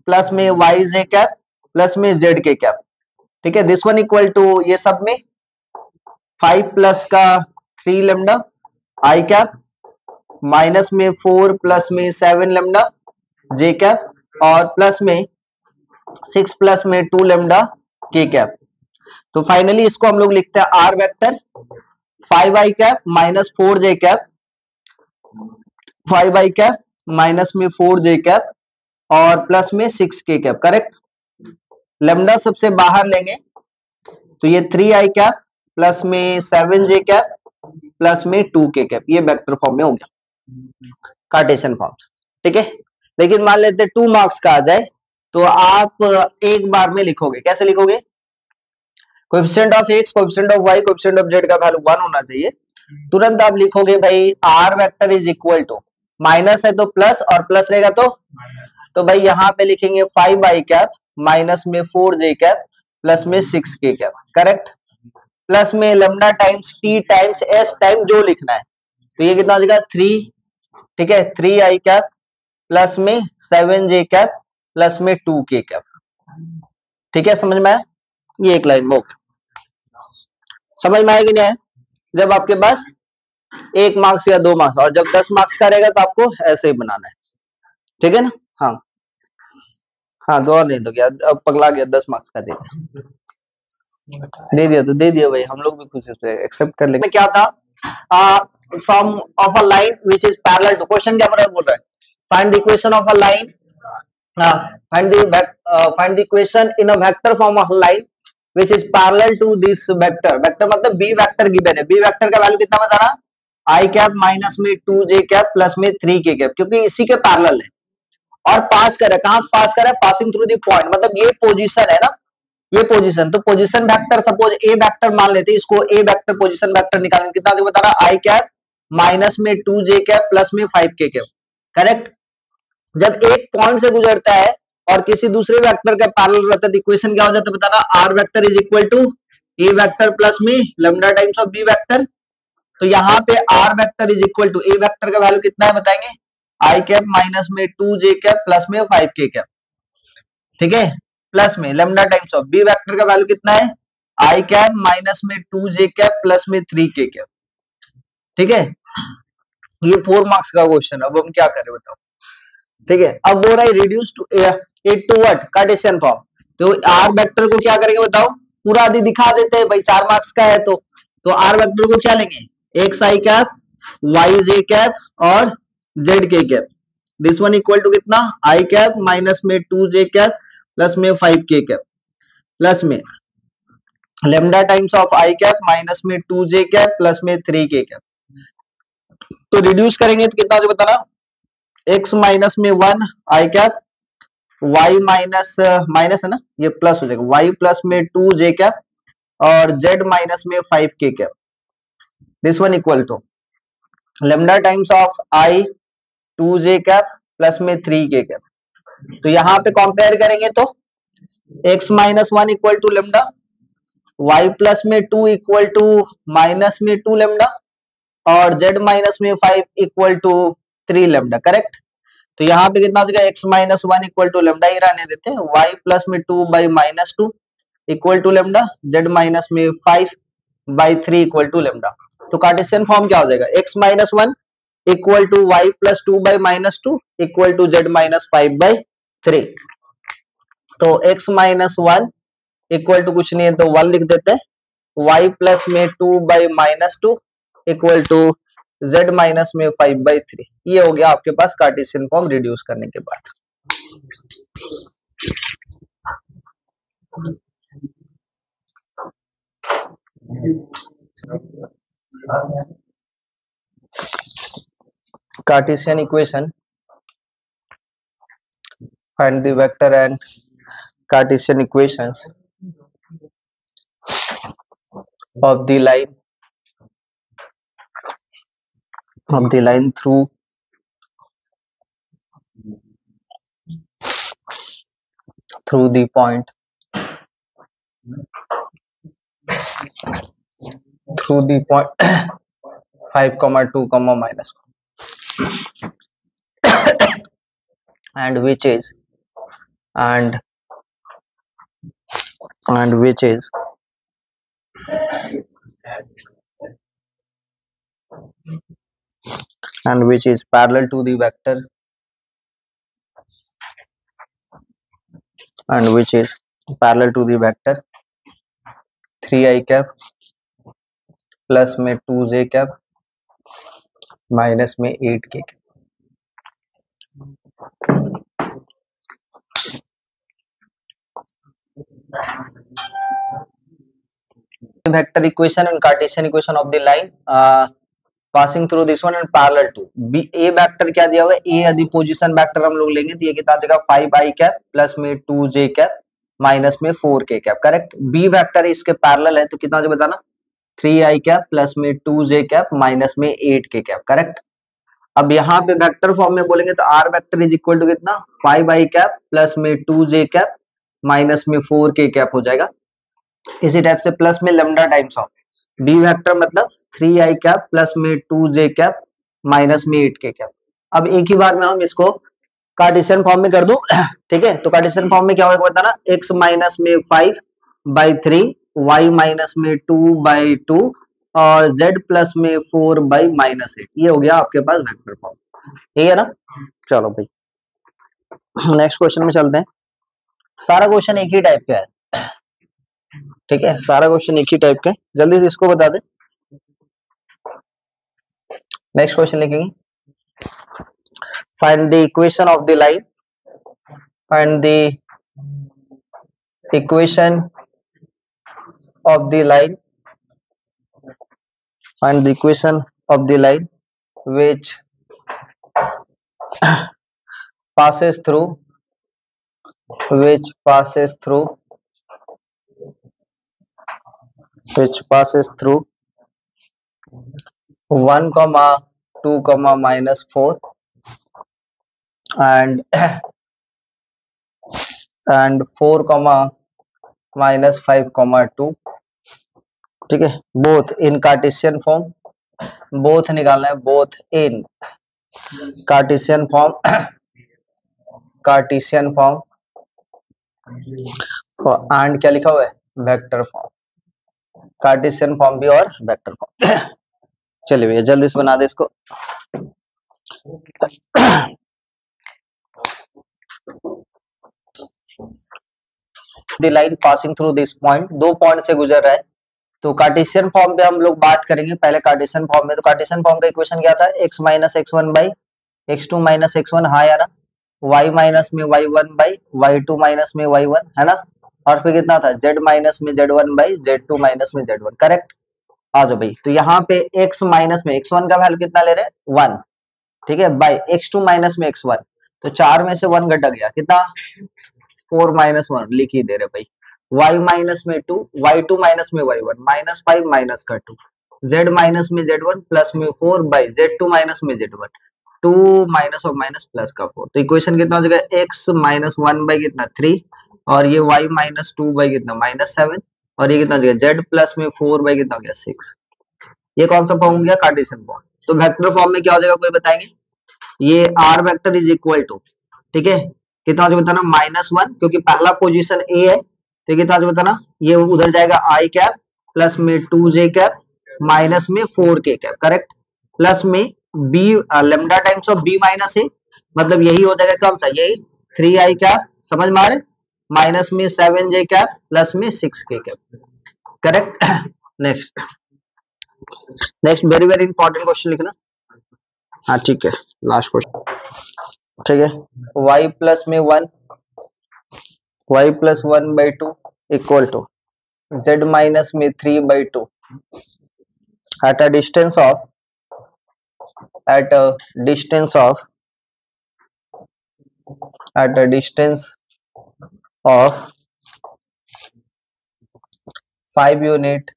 प्लस में वाई जे कैप प्लस में जेड के कैप, ठीक है। दिस वन इक्वल टू ये सब में 5 प्लस का 3 लेमडा आई कैप माइनस में 4 प्लस में 7 लेमडा जे कैप और प्लस में 6 प्लस में 2 लेमडा के कैप। तो फाइनली इसको हम लोग लिखते हैं r vector 5 i cap minus 4 j cap, 5 i cap minus में 4 जे कैप और प्लस में 6 के कैप, करेक्ट। लेमडा सबसे बाहर लेंगे तो ये 3 आई कैप प्लस में 7 जे कैप प्लस में 2 के कैप, ये वेक्टर फॉर्म में हो गया, कार्टेशियन फॉर्म, ठीक है। लेकिन मान लेते 2 मार्क्स का आ जाए, तो आप एक बार में लिखोगे, कैसे लिखोगे, coefficient of x, coefficient of y, coefficient of z का वैल्यू 1 होना चाहिए। तुरंत आप लिखोगे भाई r vector is equal to, minus है तो प्लस और प्लस रहेगा तो भाई यहाँ पे लिखेंगे 5 आई कैप माइनस में 4 जे कैप प्लस में 6 के कैप, करेक्ट। प्लस में lambda times t times s time जो लिखना है, तो ये कितना हो जाएगा 3, ठीक है, 3 आई कैप प्लस में 7 जे कैप प्लस में 2 के कैप, ठीक है, समझ में आया। ये एक लाइन में समझ में आएगी नहीं है, जब आपके पास 1 मार्क्स या 2 मार्क्स, और जब 10 मार्क्स का रहेगा तो आपको ऐसे ही बनाना है, ठीक है ना। हाँ हाँ, दो और नहीं तो क्या, अब पगला गया, 10 मार्क्स का दे दिया तो दे दिया भाई, हम लोग भी खुशी से एक्सेप्ट कर लेंगे। क्या था, from of a line which is parallel to, question क्या बोल रहा है, find the equation of a line, find the equation in a vector form of line which is parallel to this vector, vector मतलब b vector given है, b vector का value कितना बता रहा i कैप माइनस में 2 j cap plus में 3 k cap, क्योंकि इसी के पैरेलल है और पास कर रहा है, कहां से पास कर रहा है, पासिंग थ्रू द पॉइंट, मतलब ये पोजीशन है ना, ये पोजीशन, तो position vector suppose a vector मान लेते हैं, इसको a वेक्टर पोजीशन वेक्टर निकालेंगे, कितना बता रहा i कैप माइनस में 2 j कैप प्लस में 5 k कैप, करेक्ट। जब एक पॉइंट से गुजरता है और किसी दूसरे वेक्टर का पैरेलल रहता है तो इक्वेशन क्या हो जाता है बताना, r vector is equal to a vector plus में lambda times of b vector. तो यहाँ पे r vector is equal to a vector का वैल्यू कितना है बताएंगे, आई कैप माइनस में 2 जे कैप प्लस में 5 के कैप, ठीक है, प्लस में lambda times of b vector का वैल्यू कितना है, आई कैप माइनस में 2 जे कैप प्लस में 3 के कैप, ठीक है। ये 4 मार्क्स का क्वेश्चन, अब हम क्या करें बताओ, ठीक है। अब बोल रहा है reduce to it to what, Cartesian form. तो आर वेक्टर को क्या करेंगे बताओ, पूरा आदि दिखा देते हैं भाई, 4 मार्क्स का है तो आर वेक्टर को क्या लेंगे, x i cap, y j cap और z k cap. This one equal to कितना, आई कैप माइनस में 2 जे कैप प्लस में 5 के कैप प्लस में lambda times of I cap minus में 2 जे कैप प्लस में 3 के cap. तो reduce करेंगे तो कितना हो जाए बताना, एक्स माइनस में 1 आई कैप, y माइनस माइनस है ना, ये प्लस हो जाएगा, y प्लस में 2 जे कैप और z माइनस में 5 k cap. This one equal to lambda times of i 2 j cap plus में 3 के कैप। तो यहाँ पे कंपेयर करेंगे तो x minus 1 equal to lambda, y plus में 2 इक्वल टू माइनस में 2 लेमडा और z माइनस में 5 इक्वल टू 3 लेमडा, करेक्ट। तो यहाँ पे कितना हो जाएगा, x minus 1 equal to lambda ही रहने देते हैं, y प्लस में 2 by minus 2 equal to lambda, z minus में 5 बाई 3 इक्वल टू लेमडा। तो कार्टेशियन फॉर्म क्या हो जाएगा, x minus 1 equal to y plus 2 by minus 2 equal to z minus 5 by 3। तो x माइनस 1 इक्वल टू कुछ नहीं है तो 1 लिख देते हैं, y प्लस में 2 by minus 2 equal to z minus में 5 बाई 3। ये हो गया आपके पास कार्टेशियन फॉर्म रिड्यूस करने के बाद। Cartesian equation, find the vector and Cartesian equations of the line through the point 5, 2, minus 1 and which is parallel to the vector and which is parallel to the vector 3i cap plus में 2j cap minus में 8k cap. Vector equation and Cartesian equation of the line passing through this one and parallel to b। a vector क्या दिया हुआ है, a यदि position vector हम लोग लेंगे तो ये कितना देगा 5i कैप प्लस में 2j कैप माइनस में 4k cap, correct. b vector इसके पैरेलल है तो कितना हो बताना 3i कैप प्लस में 2j कैप माइनस में 8k कैप, करेक्ट। अब यहाँ पे वेक्टर फॉर्म में बोलेंगे तो r vector is equal to कितना 5i कैप प्लस में 2j कैप माइनस में 4k कैप हो जाएगा। इसी टाइप से प्लस में lambda times of b vector मतलब 3i कैप प्लस में 2j कैप माइनस में 8k कैप। अब एक ही बार में हम इसको कार्टेशियन फॉर्म में कर दूं, ठीक है। तो कार्टेशियन फॉर्म में क्या होगा बताना, x माइनस में 5 बाई 3, y माइनस में 2 बाई 2 और z प्लस में 4 बाई माइनस 8। ये हो गया आपके पास वेक्टर फॉर्म, ठीक है ना। चलो भाई नेक्स्ट क्वेश्चन में चलते हैं। सारा क्वेश्चन एक ही टाइप का है, ठीक है, सारा क्वेश्चन एक ही टाइप का है, जल्दी से इसको बता दे। नेक्स्ट क्वेश्चन लिखेंगे, find the equation of the line, find the equation of the line, and the equation of the line which passes through 1, 2, minus 4 and and 4 comma minus 5 comma 2, ठीक है, both in Cartesian form, both निकालना है, both in Cartesian form, Cartesian form, and क्या लिखा हुआ है, vector form, Cartesian form भी और वेक्टर फॉर्म। चलिए भैया जल्दी से बना दे इसको। The line passing through this point, दो पॉइंट से गुजर रहा है, तो कार्टेशियन फॉर्म पे हम लोग बात करेंगे पहले कार्टेशियन फॉर्म में। तो कार्टेशियन फॉर्म का इक्वेशन क्या था, x minus x one by x two minus x one, हाँ या ना, y माइनस में y one by y two minus में y वन, है ना, और फिर कितना था z माइनस में z one by z two minus में z वन, करेक्ट। आ जाओ भाई, तो यहाँ पे x माइनस में x वन का वैल्यू कितना ले रहे हैं 1, ठीक है, बाई एक्स टू माइनस में x वन, तो 4 में से 1 घटा गया, कितना 4 माइनस 1 लिख ही दे रहे भाई, y माइनस में 2, y2 माइनस में y1 माइनस 5 माइनस का 2, z माइनस में z1 प्लस में 4 बाई z2 माइनस में z1, 2 माइनस और माइनस प्लस का 4, तो इक्वेशन कितना हो जाएगा x माइनस 1 बाई कितना 3, और ये y माइनस 2 बाई कितना माइनस 7, और ये कितना हो जाएगा z प्लस में 4 बाई कितना हो गया 6। ये कौन सा फॉर्म हो गया, कार्टेशियन फॉर्म। तो वेक्टर फॉर्म में क्या हो जाएगा कोई बताएंगे, ये r vector is equal to, ठीक है, कितना हो बताना -1, क्योंकि पहला पोजीशन ए है, तो कितना हो बताना, ये उधर जाएगा i कैप प्लस में 2j कैप माइनस में 4k कैप, करेक्ट, प्लस में b lambda times of b minus a, मतलब यही हो जाएगा कौन सा, यही 3i कैप, समझ में आ रहे, माइनस में 7j कैप प्लस में 6k cap, correct. Next next very very important question लिखना, हाँ ठीक है, लास्ट क्वेश्चन, ठीक है, y प्लस में 1, y plus 1 by 2 equal to z minus में 3 by 2 at a distance of at a distance of at a distance of 5 unit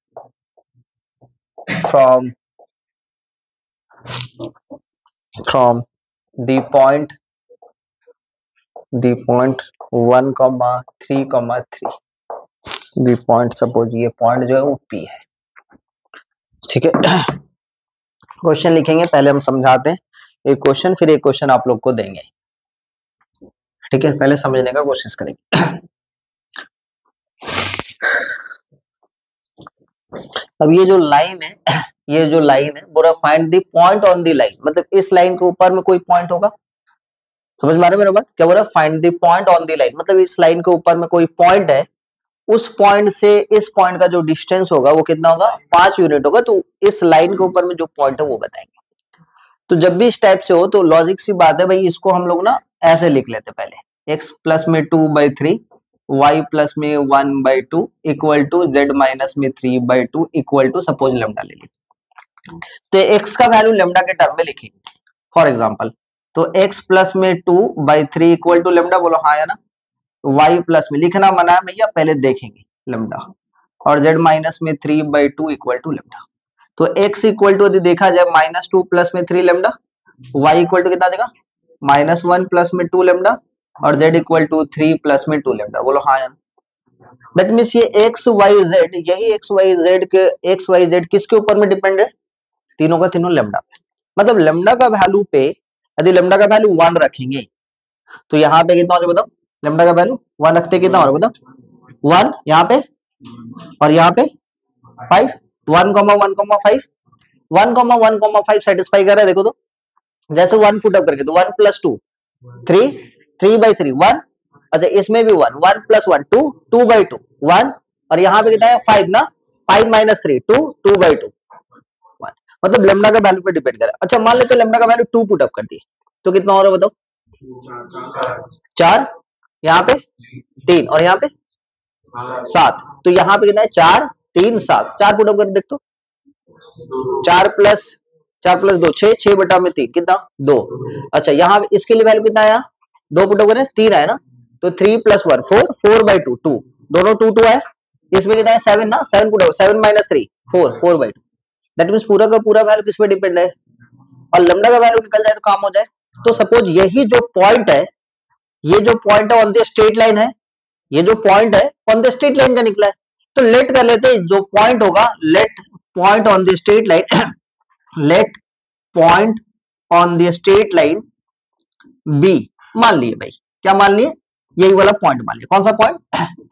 from the point 1 comma 3 comma 3, the point suppose ये point जो है वो P है, ठीक है। Question लिखेंगे, पहले हम समझाते हैं एक क्वेश्चन, फिर एक क्वेश्चन आप लोग को देंगे, ठीक है, पहले समझने का कोशिश करेंगे। अब ये जो लाइन है, ये जो लाइन है, बोला find the point on the line, मतलब इस लाइन के ऊपर में कोई पॉइंट होगा, समझ में आ रहा है मेरा बात, क्या बोल रहा है, find the point on the line, मतलब इस लाइन के ऊपर में कोई पॉइंट है, उस पॉइंट से इस पॉइंट का जो डिस्टेंस होगा वो कितना होगा, 5 यूनिट होगा, तो इस लाइन के ऊपर में जो पॉइंट है वो बताएंगे। तो जब भी इस टाइप से हो तो लॉजिक सी बात है भाई, इसको हम लोग ना ऐसे लिख लेते पहले, x प्लस में 2 बाई 3, y प्लस में 1 by 2 equal to z minus में 3 by 2 equal to suppose lambda ले ली, तो x का वैल्यू लेमडा के टर्म में लिखेंगे फॉर एग्जांपल, तो x प्लस में 2 बाई 3 इक्वल टू लेमडा, बोलो हाँ या ना, y प्लस में लिखना मना है भैया, पहले देखेंगे लेमडा, और z माइनस में 3 बाई 2 इक्वल टू लेमडा, तो x इक्वल टू यदि देखा जाए -2 प्लस में 3 लेमडा, y इक्वल टू कितना देगा -1 प्लस में 2 लेमडा, और z इक्वल टू 3 प्लस में 2 लेमडा, बोलो हाँ यार। दैट मीन्स ये x y z, यही x y z किसके ऊपर में डिपेंड है, तीनों का तीनों लेमडा पे, मतलब लेमडा का वैल्यू पे यदि लेमडा का वैल्यू 1 रखेंगे तो यहाँ पे कितना हो जाए बताओ, लेमडा का वैल्यू 1 रखते कितना होगा बताओ, 1 यहाँ पे और यहाँ पे 5, 1,1,5, 1,1,5 सेटिस्फाई कर रहा है, देखो तो जैसे 1 पुट अप करके, तो 1 प्लस 2 3, 3 बाई 3 1, अच्छा इसमें भी 1, 1 प्लस 1 2, 2 बाई 2 1, और यहाँ पे कितना है 5 ना, 5 माइनस 3 2, 2 बाई 2 1, मतलब लेमडा का वैल्यू पे डिपेंड करे। अच्छा मान लेते लेमडा का वैल्यू 2 पुट अप कर दिए, तो कितना हो रहा है बताओ, 4, यहाँ पे 3, और यहाँ पे 7, तो यहाँ पे कितना है 4 3 7, 4 पुट अप कर देख तो, 4 प्लस 2 6, 6 बटा में 3 कितना 2, अच्छा यहाँ इसके लिए वैल्यू कितना आया, 2 पुट अप करें 3 आया ना, तो 3 प्लस 1 4, 4 बाई 2 2, दोनों 2 2 आया, इसमें कितना है 7 ना, 7 put up 7 minus 3 4, 4 by 2, that means पूरा का पूरा वैल्यू किस पे डिपेंड है, और लैम्डा का वैल्यू निकल जाए तो काम हो जाए। तो सपोज यही जो पॉइंट है, ये जो पॉइंट है ऑन द स्ट्रेट लाइन है, ये जो पॉइंट है ऑन द स्ट्रेट लाइन का निकला है, तो लेट कर लेते हैं, जो पॉइंट होगा let point on the straight line let point on the straight line be मान लिए भाई, क्या मान लिए, यही वाला पॉइंट मान लिए, कौन सा पॉइंट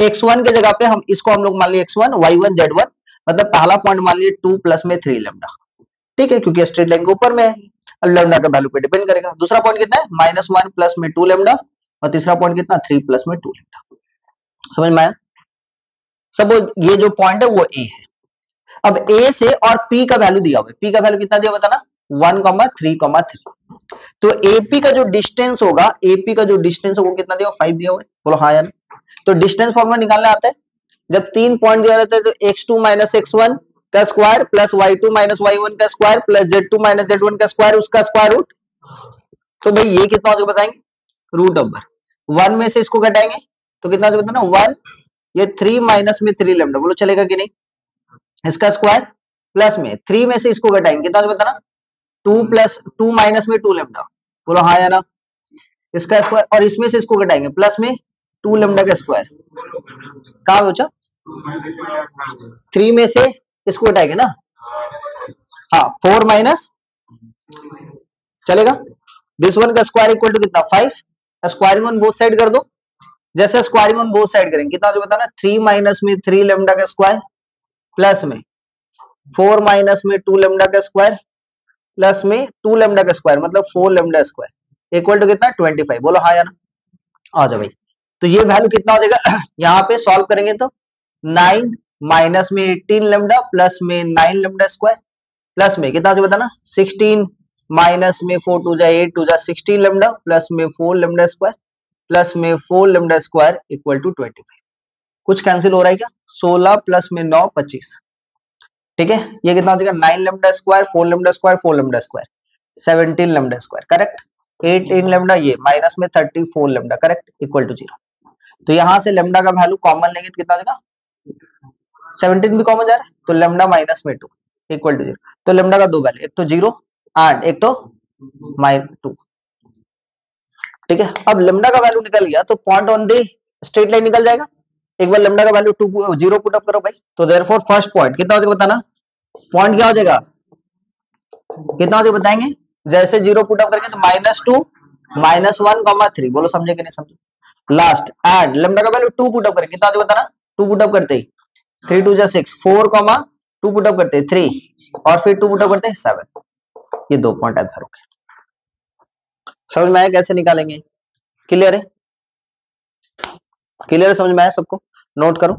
x1 के जगह पे हम इसको हम लोग मान लिए x1 y1 z1, मतलब पहला पॉइंट मान लिए 2 प्लस में 3 लेमडा, ठीक है, क्योंकि स्ट्रेट लाइन के ऊपर में है, अब लेमडा का वैल्यू पे डिपेंड करेगा। दूसरा पॉइंट कितना है -1 प्लस में 2 लेमडा, और तीसरा पॉइंट कितना 3 प्लस में 2 लेमडा। समझ में आया सब, ये जो पॉइंट है वो ए है। अब ए से और पी का वैल्यू दिया हुआ है, पी का वैल्यू कितना दिया बताना 1,3,3, तो एपी का जो डिस्टेंस होगा, एपी का जो डिस्टेंस होगा कितना दिया 5 दिया हुआ है, बोलो हाँ या नहीं। तो डिस्टेंस फॉर्मूला निकालने आता है, जब 3 पॉइंट दिया रहता है तो x2 माइनस x1 का square plus y2 minus y1 का square plus z2 minus z1 का स्क्वायर, उसका स्क्वायर रूट। तो भाई ये कितना हो जाएगा बताएंगे, रूट ओवर 1 में से इसको घटाएंगे तो कितना हो जाएगा 1, ये 3 माइनस में 3 लेमडा, बोलो चलेगा कि नहीं, इसका स्क्वायर प्लस में 3 में से इसको घटाएंगे कितना हो जाएगा 2 प्लस 2 माइनस में 2 लेमडा, बोलो हाँ या ना, इसका स्क्वायर, और इसमें से इसको घटाएंगे प्लस में 2 लेमडा का स्क्वायर, कहा बचा 3 में से इसको घटाएंगे ना, हाँ 4 माइनस, चलेगा, दिस वन का स्क्वायर इक्वल टू कितना 5, स्क्वायरिंग ऑन बोथ साइड कर दो, जैसे स्क्वायरिंग ऑन बोथ साइड करेंगे कितना जो बताना 3 माइनस में 3 लेमडा का स्क्वायर प्लस में 4 माइनस में 2 लेमडा का स्क्वायर प्लस में 2 लेमडा का स्क्वायर, मतलब 4 लेमडा स्क्वायर इक्वल टू कितना 25, बोलो हाँ या ना, आ जाओ भाई। तो ये वैल्यू कितना हो जाएगा यहाँ पे सॉल्व करेंगे तो 9 माइनस में 18 लेमडा प्लस में 9 लेमडा स्क्वायर प्लस में कितना जो बताना 16 माइनस में 4 टू जा 8 टू जा 16 लेमडा प्लस में 4 लेमडा स्क्वायर प्लस में 4 लेमडा स्क्वायर इक्वल टू 25। कुछ कैंसिल हो रहा है क्या, 16 प्लस में 9 25, ठीक है, ये कितना हो जाएगा 9 lambda square 4 lambda square 4 lambda square 17 lambda square correct, 18 lambda ये माइनस में 34 लेमडा करेक्ट इक्वल टू 0। तो यहां से लेमडा का वैल्यू कॉमन लेंगे तो कितना हो जाएगा 17 भी कॉमन जा रहा है, तो लेमडा माइनस में 2 इक्वल टू 0। तो लेमडा का दो वैल्यू, एक तो 0 एंड एक तो -2, ठीक है। अब लेमडा का वैल्यू निकल गया तो point on the straight line निकल जाएगा। एक बार लेमडा का वैल्यू 0 पुट अप करो भाई, तो देयरफॉर फर्स्ट पॉइंट कितना हो जाएगा बताना, पॉइंट क्या हो जाएगा, कितना हो जाएगा बताएंगे, जैसे 0 पुट अप करेंगे तो -2 -1, 3, बोलो समझे कि नहीं समझे, लास्ट एंड लेमडा का वैल्यू 2 पुट अप करेंगे कितना हो जाएगा बताना, 2 पुट अप करते ही 3 2 जा 6 4, 2 पुट अप करते 3 और फिर 2 पुट अप करते 7, ये 2 पॉइंट आंसर हो गए। समझ में आया कैसे निकालेंगे, क्लियर है, क्लियर है, समझ में आया सबको, नोट करो।